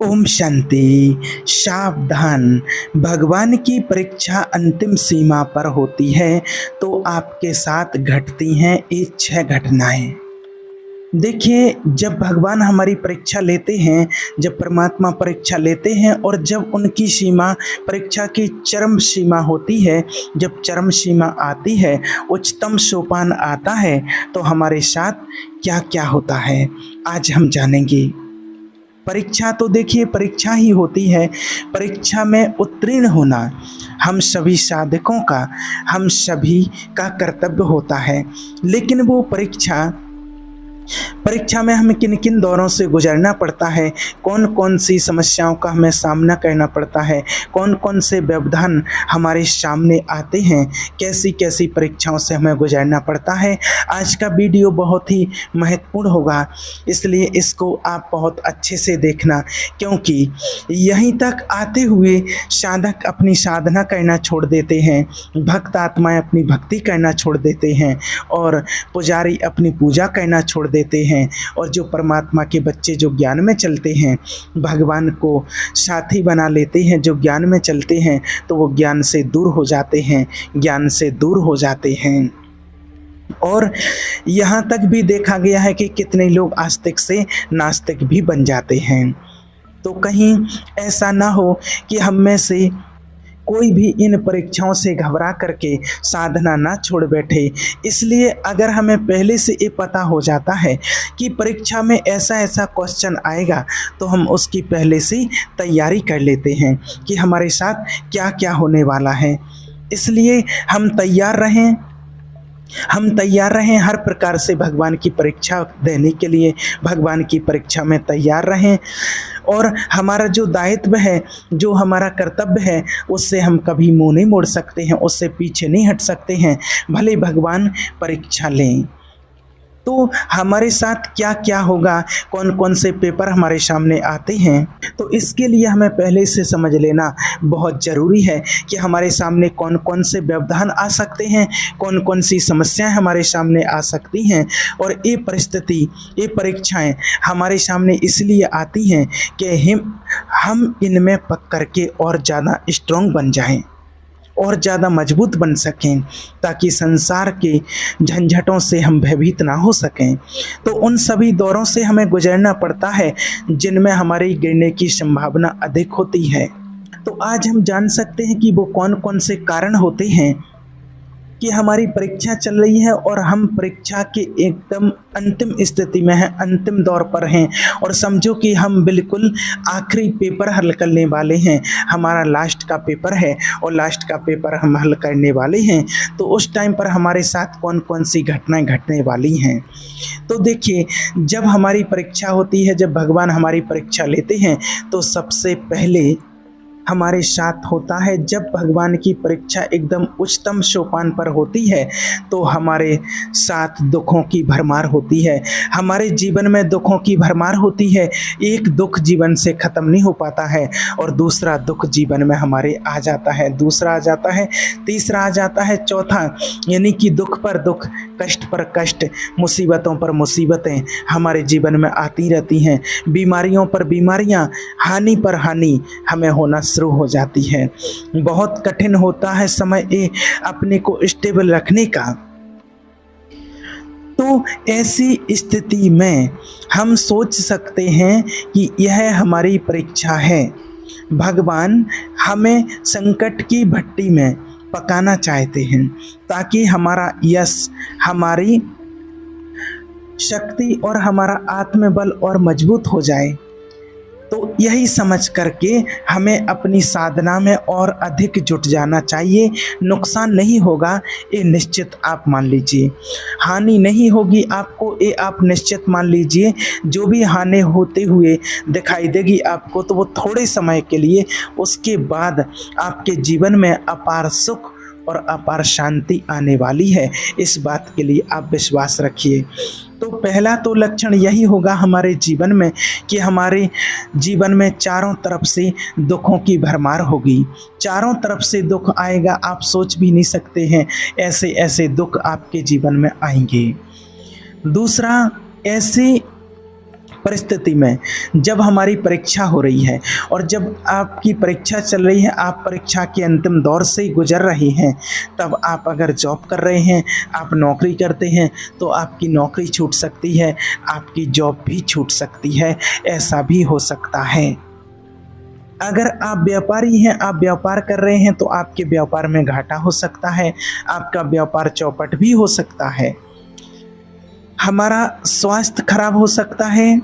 ओम शांति। सावधान, भगवान की परीक्षा अंतिम सीमा पर होती है तो आपके साथ घटती हैं ये 6 घटनाएं। देखिए, जब भगवान हमारी परीक्षा लेते हैं, जब परमात्मा परीक्षा लेते हैं और जब उनकी सीमा परीक्षा की चरम सीमा होती है, जब चरम सीमा आती है, उच्चतम सोपान आता है, तो हमारे साथ क्या क्या होता है आज हम जानेंगे। परीक्षा तो देखिए परीक्षा ही होती है। परीक्षा में उत्तीर्ण होना हम सभी साधकों का, हम सभी का कर्तव्य होता है। लेकिन वो परीक्षा में हमें किन किन दौरों से गुजरना पड़ता है, कौन कौन सी समस्याओं का हमें सामना करना पड़ता है, कौन कौन से व्यवधान हमारे सामने आते हैं, कैसी कैसी परीक्षाओं से हमें गुजरना पड़ता है। आज का वीडियो बहुत ही महत्वपूर्ण होगा, इसलिए इसको आप बहुत अच्छे से देखना, क्योंकि यहीं तक आते हुए साधक अपनी साधना करना छोड़ देते हैं, भक्त आत्माएं अपनी भक्ति करना छोड़ देते हैं और पुजारी अपनी पूजा करना छोड़ देते हैं। और जो परमात्मा के बच्चे जो ज्ञान में चलते हैं, भगवान को साथी बना लेते हैं, जो ज्ञान में चलते हैं, तो वो ज्ञान से दूर हो जाते हैं, ज्ञान से दूर हो जाते हैं। और यहाँ तक भी देखा गया है कि कितने लोग आस्तिक से नास्तिक भी बन जाते हैं। तो कहीं ऐसा ना हो कि हम में से कोई भी इन परीक्षाओं से घबरा करके साधना ना छोड़ बैठे। इसलिए अगर हमें पहले से ये पता हो जाता है कि परीक्षा में ऐसा ऐसा क्वेश्चन आएगा, तो हम उसकी पहले से तैयारी कर लेते हैं कि हमारे साथ क्या क्या होने वाला है। इसलिए हम तैयार रहें हर प्रकार से भगवान की परीक्षा देने के लिए, भगवान की परीक्षा में तैयार रहें। और हमारा जो दायित्व है, जो हमारा कर्तव्य है, उससे हम कभी मुंह नहीं मोड़ सकते हैं, उससे पीछे नहीं हट सकते हैं, भले भगवान परीक्षा लें। तो हमारे साथ क्या क्या होगा, कौन कौन से पेपर हमारे सामने आते हैं, तो इसके लिए हमें पहले से समझ लेना बहुत ज़रूरी है कि हमारे सामने कौन कौन से व्यवधान आ सकते हैं, कौन कौन सी समस्याएं हमारे सामने आ सकती हैं। और ये परिस्थिति, ये परीक्षाएं हमारे सामने इसलिए आती हैं कि हम इनमें पक करके और ज़्यादा स्ट्रॉन्ग बन जाएं और ज़्यादा मजबूत बन सकें, ताकि संसार के झंझटों से हम भयभीत ना हो सकें। तो उन सभी दौरों से हमें गुजरना पड़ता है जिनमें हमारी गिरने की संभावना अधिक होती है। तो आज हम जान सकते हैं कि वो कौन कौन से कारण होते हैं कि हमारी परीक्षा चल रही है और हम परीक्षा के एकदम अंतिम स्थिति में हैं, अंतिम दौर पर हैं, और समझो कि हम बिल्कुल आखिरी पेपर हल करने वाले हैं, हमारा लास्ट का पेपर है और लास्ट का पेपर हम हल करने वाले हैं। तो उस टाइम पर हमारे साथ कौन कौन सी घटनाएं घटने वाली हैं। तो देखिए, जब हमारी परीक्षा होती है, जब भगवान हमारी परीक्षा लेते हैं, तो सबसे पहले हमारे साथ होता है, जब भगवान की परीक्षा एकदम उच्चतम सोपान पर होती है, तो हमारे साथ दुखों की भरमार होती है, हमारे जीवन में दुखों की भरमार होती है। एक दुख जीवन से ख़त्म नहीं हो पाता है और दूसरा दुख जीवन में हमारे आ जाता है, दूसरा आ जाता है, तीसरा आ जाता है, चौथा, यानी कि दुख पर दुख, कष्ट पर कष्ट, मुसीबतों पर मुसीबतें हमारे जीवन में आती रहती हैं, बीमारियों पर बीमारियां, हानि पर हानि हमें होना शुरू हो जाती है। बहुत कठिन होता है समय ये अपने को स्टेबल रखने का। तो ऐसी स्थिति में हम सोच सकते हैं कि यह हमारी परीक्षा है, भगवान हमें संकट की भट्टी में पकाना चाहते हैं, ताकि हमारा यश, हमारी शक्ति और हमारा आत्मबल और मजबूत हो जाए। तो यही समझ करके हमें अपनी साधना में और अधिक जुट जाना चाहिए। नुकसान नहीं होगा ये निश्चित आप मान लीजिए, हानि नहीं होगी आपको ये आप निश्चित मान लीजिए। जो भी हानि होते हुए दिखाई देगी आपको, तो वो थोड़े समय के लिए, उसके बाद आपके जीवन में अपार सुख और अपार शांति आने वाली है। इस बात के लिए आप विश्वास रखिए। तो पहला तो लक्षण यही होगा हमारे जीवन में कि हमारे जीवन में चारों तरफ से दुखों की भरमार होगी, चारों तरफ से दुख आएगा, आप सोच भी नहीं सकते हैं ऐसे ऐसे दुख आपके जीवन में आएंगे। दूसरा, ऐसी परिस्थिति में, जब हमारी परीक्षा हो रही है और जब आपकी परीक्षा चल रही है, आप परीक्षा के अंतिम दौर से गुजर रहे हैं, तब आप अगर जॉब कर रहे हैं, आप नौकरी करते हैं, तो आपकी नौकरी छूट सकती है, आपकी जॉब भी छूट सकती है, ऐसा भी हो सकता है। अगर आप व्यापारी हैं, आप व्यापार कर रहे हैं, तो आपके व्यापार में घाटा हो सकता है, आपका व्यापार चौपट भी हो सकता है। हमारा स्वास्थ्य खराब हो सकता है,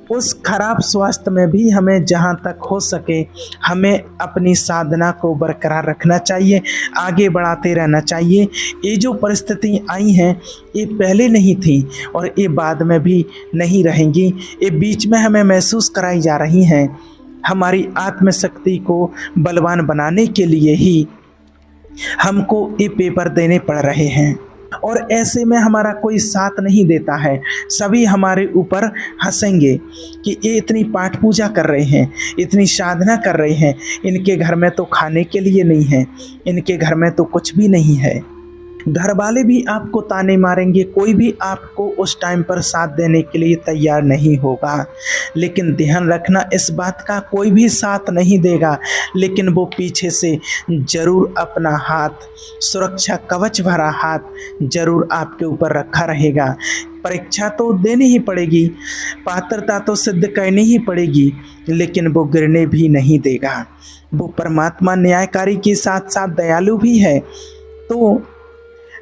उस खराब स्वास्थ्य में भी हमें जहाँ तक हो सके हमें अपनी साधना को बरकरार रखना चाहिए, आगे बढ़ाते रहना चाहिए। ये जो परिस्थिति आई हैं, ये पहले नहीं थी और ये बाद में भी नहीं रहेंगी, ये बीच में हमें महसूस कराई जा रही हैं। हमारी आत्मशक्ति को बलवान बनाने के लिए ही हमको ये पेपर देने पड़ रहे हैं और ऐसे में हमारा कोई साथ नहीं देता है। सभी हमारे ऊपर हंसेंगे कि ये इतनी पाठ पूजा कर रहे हैं, इतनी साधना कर रहे हैं, इनके घर में तो खाने के लिए नहीं है, इनके घर में तो कुछ भी नहीं है। घर वाले भी आपको ताने मारेंगे, कोई भी आपको उस टाइम पर साथ देने के लिए तैयार नहीं होगा। लेकिन ध्यान रखना, इस बात का कोई भी साथ नहीं देगा, लेकिन वो पीछे से ज़रूर अपना हाथ, सुरक्षा कवच भरा हाथ ज़रूर आपके ऊपर रखा रहेगा। परीक्षा तो देनी ही पड़ेगी, पात्रता तो सिद्ध करनी ही पड़ेगी, लेकिन वो गिरने भी नहीं देगा। वो परमात्मा न्यायकारी के साथ साथ दयालु भी है, तो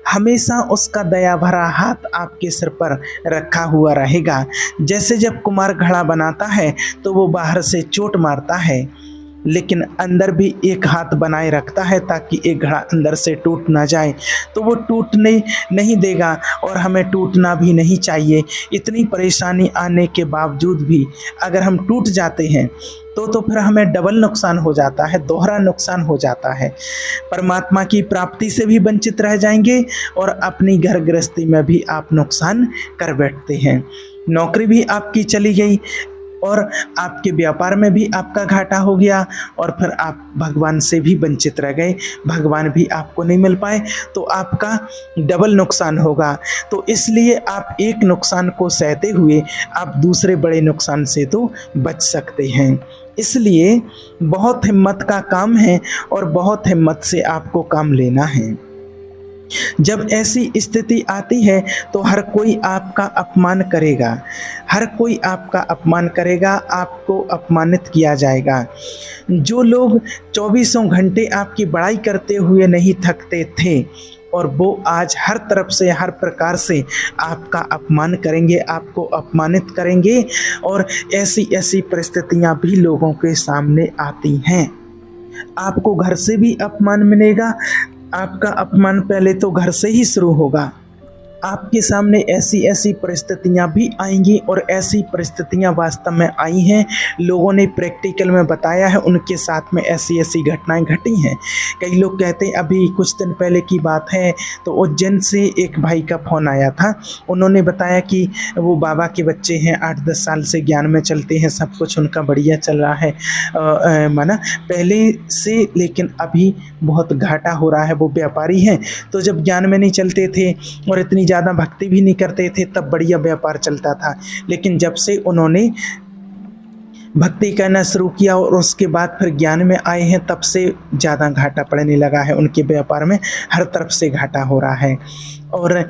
हमेशा उसका दया भरा हाथ आपके सिर पर रखा हुआ रहेगा। जैसे जब कुम्हार घड़ा बनाता है तो वो बाहर से चोट मारता है, लेकिन अंदर भी एक हाथ बनाए रखता है ताकि एक घड़ा अंदर से टूट ना जाए, तो वो टूटने नहीं देगा और हमें टूटना भी नहीं चाहिए। इतनी परेशानी आने के बावजूद भी अगर हम टूट जाते हैं तो फिर हमें डबल नुकसान हो जाता है, दोहरा नुकसान हो जाता है। परमात्मा की प्राप्ति से भी वंचित रह जाएंगे और अपनी घर गृहस्थी में भी आप नुकसान कर बैठते हैं। नौकरी भी आपकी चली गई और आपके व्यापार में भी आपका घाटा हो गया और फिर आप भगवान से भी वंचित रह गए, भगवान भी आपको नहीं मिल पाए, तो आपका डबल नुकसान होगा। तो इसलिए आप एक नुकसान को सहते हुए आप दूसरे बड़े नुकसान से तो बच सकते हैं। इसलिए बहुत हिम्मत का काम है और बहुत हिम्मत से आपको काम लेना है। जब ऐसी स्थिति आती है तो हर कोई आपका अपमान करेगा, हर कोई आपका अपमान करेगा, आपको अपमानित किया जाएगा। जो लोग 24 घंटे आपकी बड़ाई करते हुए नहीं थकते थे और वो आज हर तरफ से, हर प्रकार से आपका अपमान करेंगे, आपको अपमानित करेंगे और ऐसी ऐसी परिस्थितियां भी लोगों के सामने आती हैं। आपको घर से भी अपमान मिलेगा, आपका अपमान पहले तो घर से ही शुरू होगा। आपके सामने ऐसी ऐसी परिस्थितियां भी आएंगी और ऐसी परिस्थितियां वास्तव में आई हैं, लोगों ने प्रैक्टिकल में बताया है, उनके साथ में ऐसी ऐसी घटनाएं घटी हैं। कई लोग कहते हैं, अभी कुछ दिन पहले की बात है, तो उज्जैन से एक भाई का फ़ोन आया था। उन्होंने बताया कि वो बाबा के बच्चे हैं, 8-10 साल से ज्ञान में चलते हैं, सब कुछ उनका बढ़िया चल रहा है, माना पहले से, लेकिन अभी बहुत घाटा हो रहा है। वो व्यापारी हैं, तो जब ज्ञान में नहीं चलते थे और इतनी ज़्यादा भक्ति भी नहीं करते थे तब बढ़िया व्यापार चलता था, लेकिन जब से उन्होंने भक्ति करना शुरू किया और उसके बाद फिर ज्ञान में आए हैं, तब से ज़्यादा घाटा पड़ने लगा है उनके व्यापार में, हर तरफ से घाटा हो रहा है। और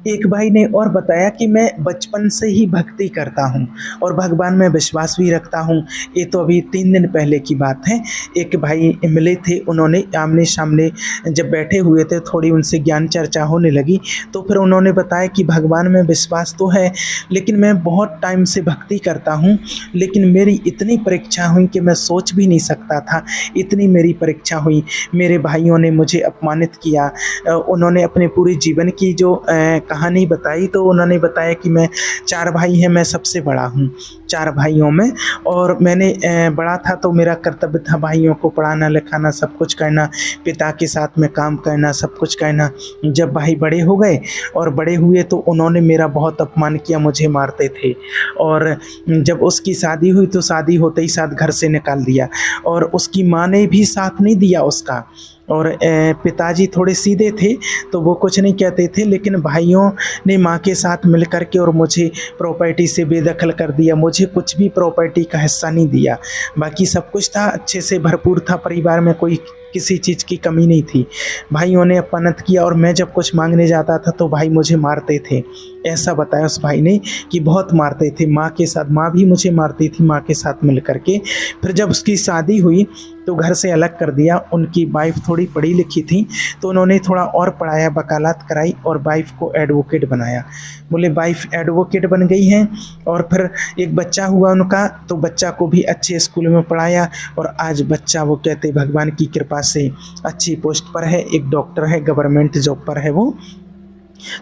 एक भाई ने और बताया कि मैं बचपन से ही भक्ति करता हूँ और भगवान में विश्वास भी रखता हूँ। ये तो अभी 3 दिन पहले की बात है। एक भाई मिले थे, उन्होंने आमने सामने जब बैठे हुए थे, थोड़ी उनसे ज्ञान चर्चा होने लगी, तो फिर उन्होंने बताया कि भगवान में विश्वास तो है, लेकिन मैं बहुत टाइम से भक्ति करता हूँ, लेकिन मेरी इतनी परीक्षा हुई कि मैं सोच भी नहीं सकता था, इतनी मेरी परीक्षा हुई। मेरे भाइयों ने मुझे अपमानित किया। उन्होंने अपने पूरे जीवन की जो कहानी बताई, तो उन्होंने बताया कि मैं 4 भाई हैं, मैं सबसे बड़ा हूँ, 4 भाइयों में। और मैंने बड़ा था तो मेरा कर्तव्य था भाइयों को पढ़ाना लिखाना, सब कुछ करना, पिता के साथ में काम करना, सब कुछ करना। जब भाई बड़े हो गए और बड़े हुए तो उन्होंने मेरा बहुत अपमान किया, मुझे मारते थे। और जब उसकी शादी हुई तो शादी होते ही साथ घर से निकाल दिया, और उसकी माँ ने भी साथ नहीं दिया उसका। और पिताजी थोड़े सीधे थे तो वो कुछ नहीं कहते थे, लेकिन भाइयों ने माँ के साथ मिल कर के और मुझे प्रॉपर्टी से बेदखल कर दिया। मुझे कुछ भी प्रॉपर्टी का हिस्सा नहीं दिया। बाकी सब कुछ था, अच्छे से भरपूर था, परिवार में कोई किसी चीज़ की कमी नहीं थी। भाइयों ने अपमानित किया और मैं जब कुछ मांगने जाता था तो भाई मुझे मारते थे। ऐसा बताया उस भाई ने कि बहुत मारते थे, माँ के साथ, माँ भी मुझे मारती थी माँ के साथ मिल कर के। फिर जब उसकी शादी हुई तो घर से अलग कर दिया। उनकी वाइफ थोड़ी पढ़ी लिखी थी तो उन्होंने थोड़ा और पढ़ाया, वकालत कराई और वाइफ को एडवोकेट बनाया। बोले वाइफ एडवोकेट बन गई हैं। और फिर एक बच्चा हुआ उनका, तो बच्चा को भी अच्छे स्कूल में पढ़ाया और आज बच्चा, वो कहते भगवान की कृपा से अच्छी पोस्ट पर है, एक डॉक्टर है, गवर्नमेंट जॉब पर है वो।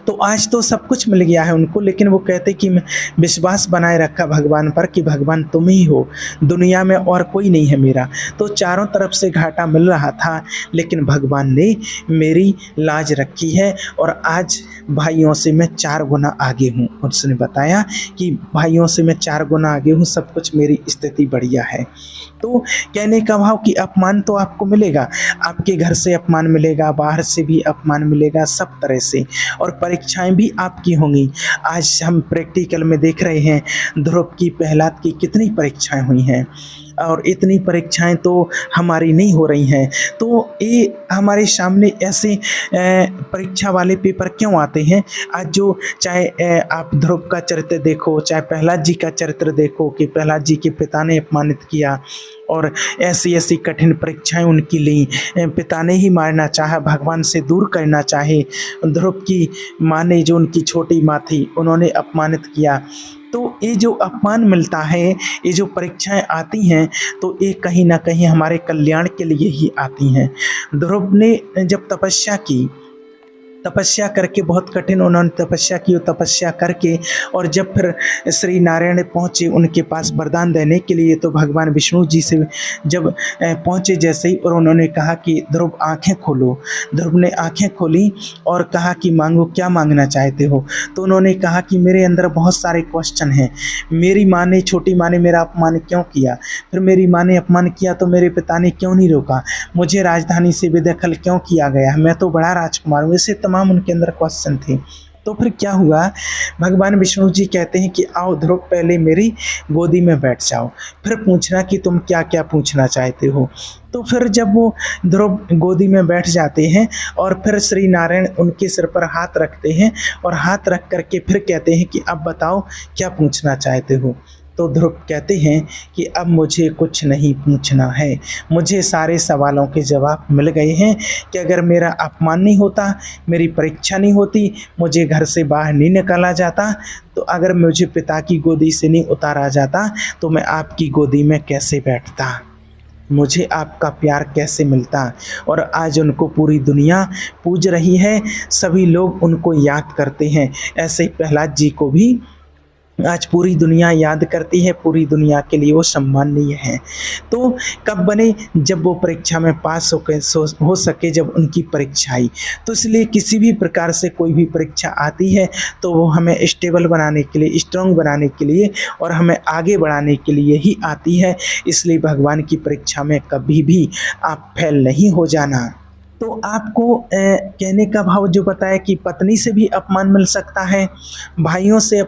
तो आज तो सब कुछ मिल गया है उनको, लेकिन वो कहते कि मैं विश्वास बनाए रखा भगवान पर कि भगवान तुम ही हो, दुनिया में और कोई नहीं है मेरा। तो चारों तरफ से घाटा मिल रहा था, लेकिन भगवान ने मेरी लाज रखी है और आज भाइयों से मैं 4 गुना आगे हूँ। उसने बताया कि भाइयों से मैं 4 गुना आगे हूँ, सब कुछ मेरी स्थिति बढ़िया है। तो कहने का भाव कि अपमान तो आपको मिलेगा, आपके घर से अपमान मिलेगा, बाहर से भी अपमान मिलेगा, सब तरह से। और परीक्षाएं भी आपकी होंगी। आज हम प्रैक्टिकल में देख रहे हैं ध्रुव की, प्रहलाद की कितनी परीक्षाएं हुई हैं, और इतनी परीक्षाएं तो हमारी नहीं हो रही हैं। तो ये हमारे सामने ऐसे परीक्षा वाले पेपर क्यों आते हैं? आज जो चाहे आप ध्रुव का चरित्र देखो, चाहे प्रहलाद जी का चरित्र देखो कि प्रहलाद जी के पिता ने अपमानित किया और ऐसी ऐसी कठिन परीक्षाएं उनकी ली, पिता ने ही मारना चाहा, भगवान से दूर करना चाहे। ध्रुव की माँ ने, जो उनकी छोटी माँ थी, उन्होंने अपमानित किया। तो ये जो अपमान मिलता है, ये जो परीक्षाएं आती हैं, तो ये कहीं ना कहीं हमारे कल्याण के लिए ही आती हैं। ध्रुव ने जब तपस्या की, तपस्या करके, बहुत कठिन उन्होंने तपस्या की, तपस्या करके, और जब फिर श्री नारायण पहुँचे उनके पास वरदान देने के लिए, तो भगवान विष्णु जी से जब पहुँचे जैसे ही, और उन्होंने कहा कि ध्रुव आंखें खोलो। ध्रुव ने आंखें खोली और कहा कि मांगो, क्या मांगना चाहते हो? तो उन्होंने कहा कि मेरे अंदर बहुत सारे क्वेश्चन हैं। मेरी माँ ने, छोटी माँ ने मेरा अपमान क्यों किया? फिर मेरी माँ ने अपमान किया तो मेरे पिता ने क्यों नहीं रोका? मुझे राजधानी से बेदखल क्यों किया गया? मैं तो बड़ा राजकुमार हूँ। ऐसे तमाम उनके अंदर क्वेश्चन थे। तो फिर क्या हुआ? भगवान विष्णु जी कहते हैं कि आओ ध्रुव, पहले मेरी गोदी में बैठ जाओ, फिर पूछना कि तुम क्या क्या पूछना चाहते हो। तो फिर जब वो ध्रुव गोदी में बैठ जाते हैं और फिर श्री नारायण उनके सिर पर हाथ रखते हैं और हाथ रख करके फिर कहते हैं कि अब बताओ क्या पूछना चाहते हो। तो ध्रुव कहते हैं कि अब मुझे कुछ नहीं पूछना है, मुझे सारे सवालों के जवाब मिल गए हैं कि अगर मेरा अपमान नहीं होता, मेरी परीक्षा नहीं होती, मुझे घर से बाहर नहीं निकाला जाता, तो अगर मुझे पिता की गोदी से नहीं उतारा जाता, तो मैं आपकी गोदी में कैसे बैठता, मुझे आपका प्यार कैसे मिलता। और आज उनको पूरी दुनिया पूज रही है, सभी लोग उनको याद करते हैं। ऐसे ही प्रहलाद जी को भी आज पूरी दुनिया याद करती है, पूरी दुनिया के लिए वो सम्माननीय है। तो कब बने? जब वो परीक्षा में पास हो सके, जब उनकी परीक्षा आई। तो इसलिए किसी भी प्रकार से कोई भी परीक्षा आती है तो वो हमें स्टेबल बनाने के लिए, स्ट्रॉन्ग बनाने के लिए और हमें आगे बढ़ाने के लिए ही आती है। इसलिए भगवान की परीक्षा में कभी भी आप फेल नहीं हो जाना। तो आपको कहने का भाव जो बताया कि पत्नी से भी अपमान मिल सकता है, भाइयों से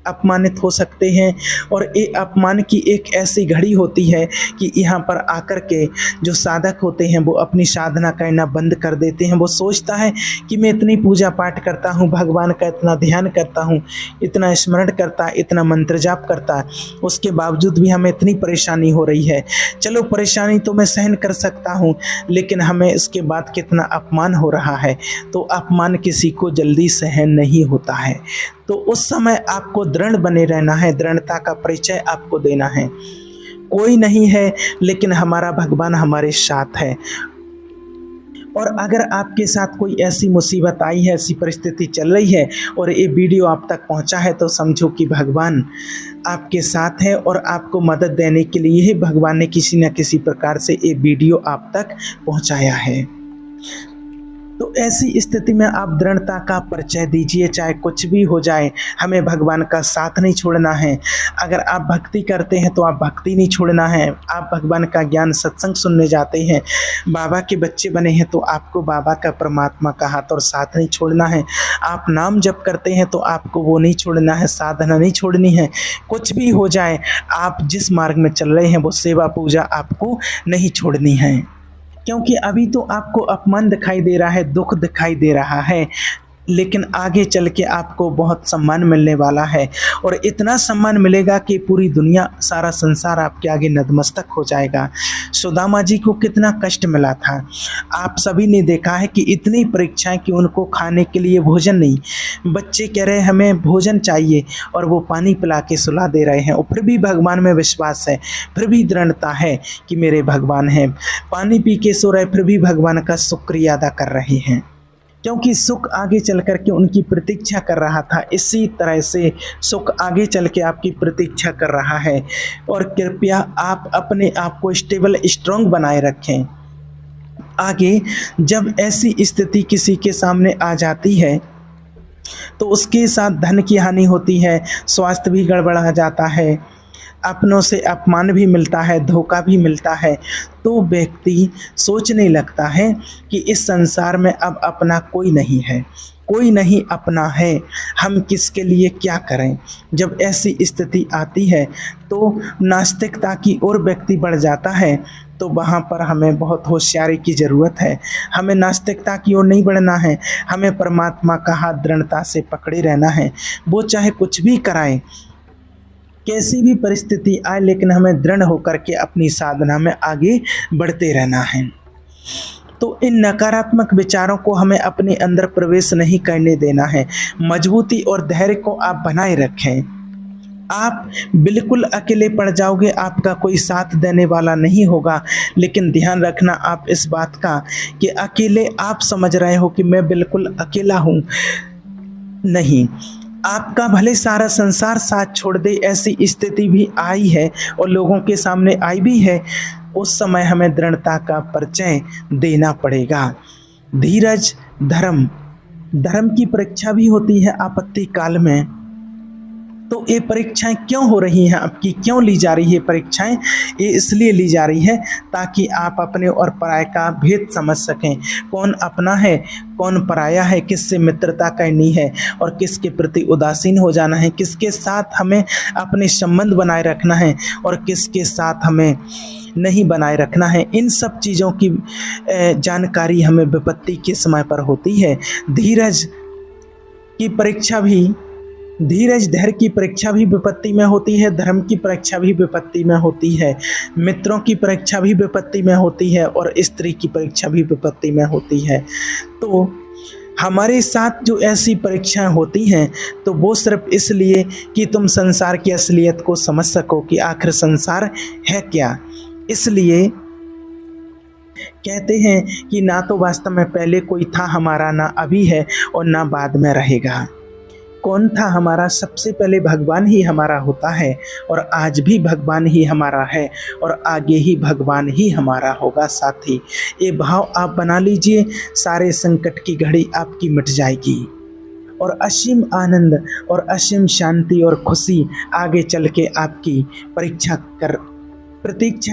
अपमानित हो सकते हैं, और ये अपमान की एक ऐसी घड़ी होती है कि यहाँ पर आकर के जो साधक होते हैं वो अपनी साधना करना बंद कर देते हैं। वो सोचता है कि मैं इतनी पूजा पाठ करता हूँ, भगवान का इतना ध्यान करता हूँ, इतना स्मरण करता, इतना मंत्र जाप करता, उसके बावजूद भी हमें इतनी परेशानी हो रही है। चलो परेशानी तो मैं सहन कर सकता हूँ, लेकिन हमें इसके बाद कितना अपमान हो रहा है। तो अपमान किसी को जल्दी सहन नहीं होता है। तो उस समय आपको दृढ़ बने रहना है, दृढ़ता का परिचय आपको देना है। कोई नहीं है लेकिन हमारा भगवान हमारे साथ है। और अगर आपके साथ कोई ऐसी मुसीबत आई है, ऐसी परिस्थिति चल रही है और ये वीडियो आप तक पहुंचा है, तो समझो कि भगवान आपके साथ है और आपको मदद देने के लिए ही भगवान ने किसी न किसी प्रकार से ये वीडियो आप तक पहुंचाया है। तो ऐसी स्थिति में आप दृढ़ता का परिचय दीजिए, चाहे कुछ भी हो जाए, हमें भगवान का साथ नहीं छोड़ना है। अगर आप भक्ति करते हैं तो आप भक्ति नहीं छोड़ना है। आप भगवान का ज्ञान सत्संग सुनने जाते हैं, बाबा के बच्चे बने हैं, तो आपको बाबा का परमात्मा का हाथ और साथ नहीं छोड़ना है। आप नाम जप करते हैं तो आपको वो नहीं छोड़ना है, साधना नहीं छोड़नी है। कुछ भी हो जाए, आप जिस मार्ग में चल रहे हैं वो सेवा पूजा आपको नहीं छोड़नी है, क्योंकि अभी तो आपको अपमान दिखाई दे रहा है, दुख दिखाई दे रहा है, लेकिन आगे चल के आपको बहुत सम्मान मिलने वाला है। और इतना सम्मान मिलेगा कि पूरी दुनिया, सारा संसार आपके आगे नतमस्तक हो जाएगा। सुदामा जी को कितना कष्ट मिला था, आप सभी ने देखा है कि इतनी परीक्षाएं कि उनको खाने के लिए भोजन नहीं, बच्चे कह रहे हैं हमें भोजन चाहिए और वो पानी पिला के सुला दे रहे हैं, और फिर भी भगवान में विश्वास है, फिर भी दृढ़ता है कि मेरे भगवान हैं। पानी पी के सो रहे, फिर भी भगवान का शुक्रिया अदा कर रहे हैं, क्योंकि सुख आगे चल कर के उनकी प्रतीक्षा कर रहा था। इसी तरह से सुख आगे चल के आपकी प्रतीक्षा कर रहा है। और कृपया आप अपने आप को स्टेबल, स्ट्रॉन्ग बनाए रखें। आगे जब ऐसी स्थिति किसी के सामने आ जाती है तो उसके साथ धन की हानि होती है, स्वास्थ्य भी गड़बड़ा जाता है, अपनों से अपमान भी मिलता है, धोखा भी मिलता है, तो व्यक्ति सोचने लगता है कि इस संसार में अब अपना कोई नहीं है, कोई नहीं अपना है, हम किसके लिए क्या करें। जब ऐसी स्थिति आती है तो नास्तिकता की ओर व्यक्ति बढ़ जाता है। तो वहाँ पर हमें बहुत होशियारी की ज़रूरत है। हमें नास्तिकता की ओर नहीं बढ़ना है, हमें परमात्मा का हाथ दृढ़ता से पकड़े रहना है। वो चाहे कुछ भी कराए, कैसी भी परिस्थिति आए, लेकिन हमें दृढ़ होकर के अपनी साधना में आगे बढ़ते रहना है। तो इन नकारात्मक विचारों को हमें अपने अंदर प्रवेश नहीं करने देना है। मजबूती और धैर्य को आप बनाए रखें। आप बिल्कुल अकेले पड़ जाओगे, आपका कोई साथ देने वाला नहीं होगा। लेकिन ध्यान रखना आप इस बात का कि अकेले आप समझ रहे हो कि मैं बिल्कुल अकेला हूँ, नहीं, आपका भले सारा संसार साथ छोड़ दे, ऐसी स्थिति भी आई है और लोगों के सामने आई भी है। उस समय हमें दृढ़ता का परिचय देना पड़ेगा। धीरज, धर्म की परीक्षा भी होती है आपत्ति काल में। तो ये परीक्षाएं क्यों हो रही हैं आपकी, क्यों ली जा रही है परीक्षाएं? ये इसलिए ली जा रही है ताकि आप अपने और पराये का भेद समझ सकें। कौन अपना है, कौन पराया है, किससे मित्रता करनी है और किसके प्रति उदासीन हो जाना है, किसके साथ हमें अपने संबंध बनाए रखना है और किसके साथ हमें नहीं बनाए रखना है। इन सब चीज़ों की जानकारी हमें विपत्ति के समय पर होती है। धीरज, धैर्य की परीक्षा भी विपत्ति में होती है, धर्म की परीक्षा भी विपत्ति में होती है, मित्रों की परीक्षा भी विपत्ति में होती है और स्त्री की परीक्षा भी विपत्ति में होती है। तो हमारे साथ जो ऐसी परीक्षाएं होती हैं तो वो सिर्फ इसलिए कि तुम संसार की असलियत को समझ सको कि आखिर संसार है क्या। इसलिए कहते हैं कि ना तो वास्तव में पहले कोई था हमारा, ना अभी है और ना बाद में रहेगा। कौन था हमारा? सबसे पहले भगवान ही हमारा होता है और आज भी भगवान ही हमारा है और आगे ही भगवान ही हमारा होगा। साथी, ये भाव आप बना लीजिए, सारे संकट की घड़ी आपकी मिट जाएगी और असीम आनंद और असीम शांति और खुशी आगे चल के आपकी प्रतीक्षा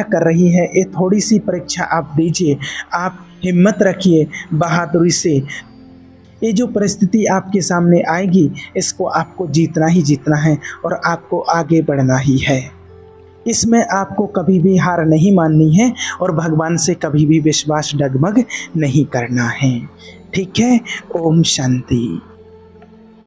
कर रही है। ये थोड़ी सी परीक्षा आप दीजिए, आप हिम्मत रखिए, बहादुरी से। ये जो परिस्थिति आपके सामने आएगी, इसको आपको जीतना ही जीतना है और आपको आगे बढ़ना ही है। इसमें आपको कभी भी हार नहीं माननी है और भगवान से कभी भी विश्वास डगमग नहीं करना है। ठीक है? ओम शांति।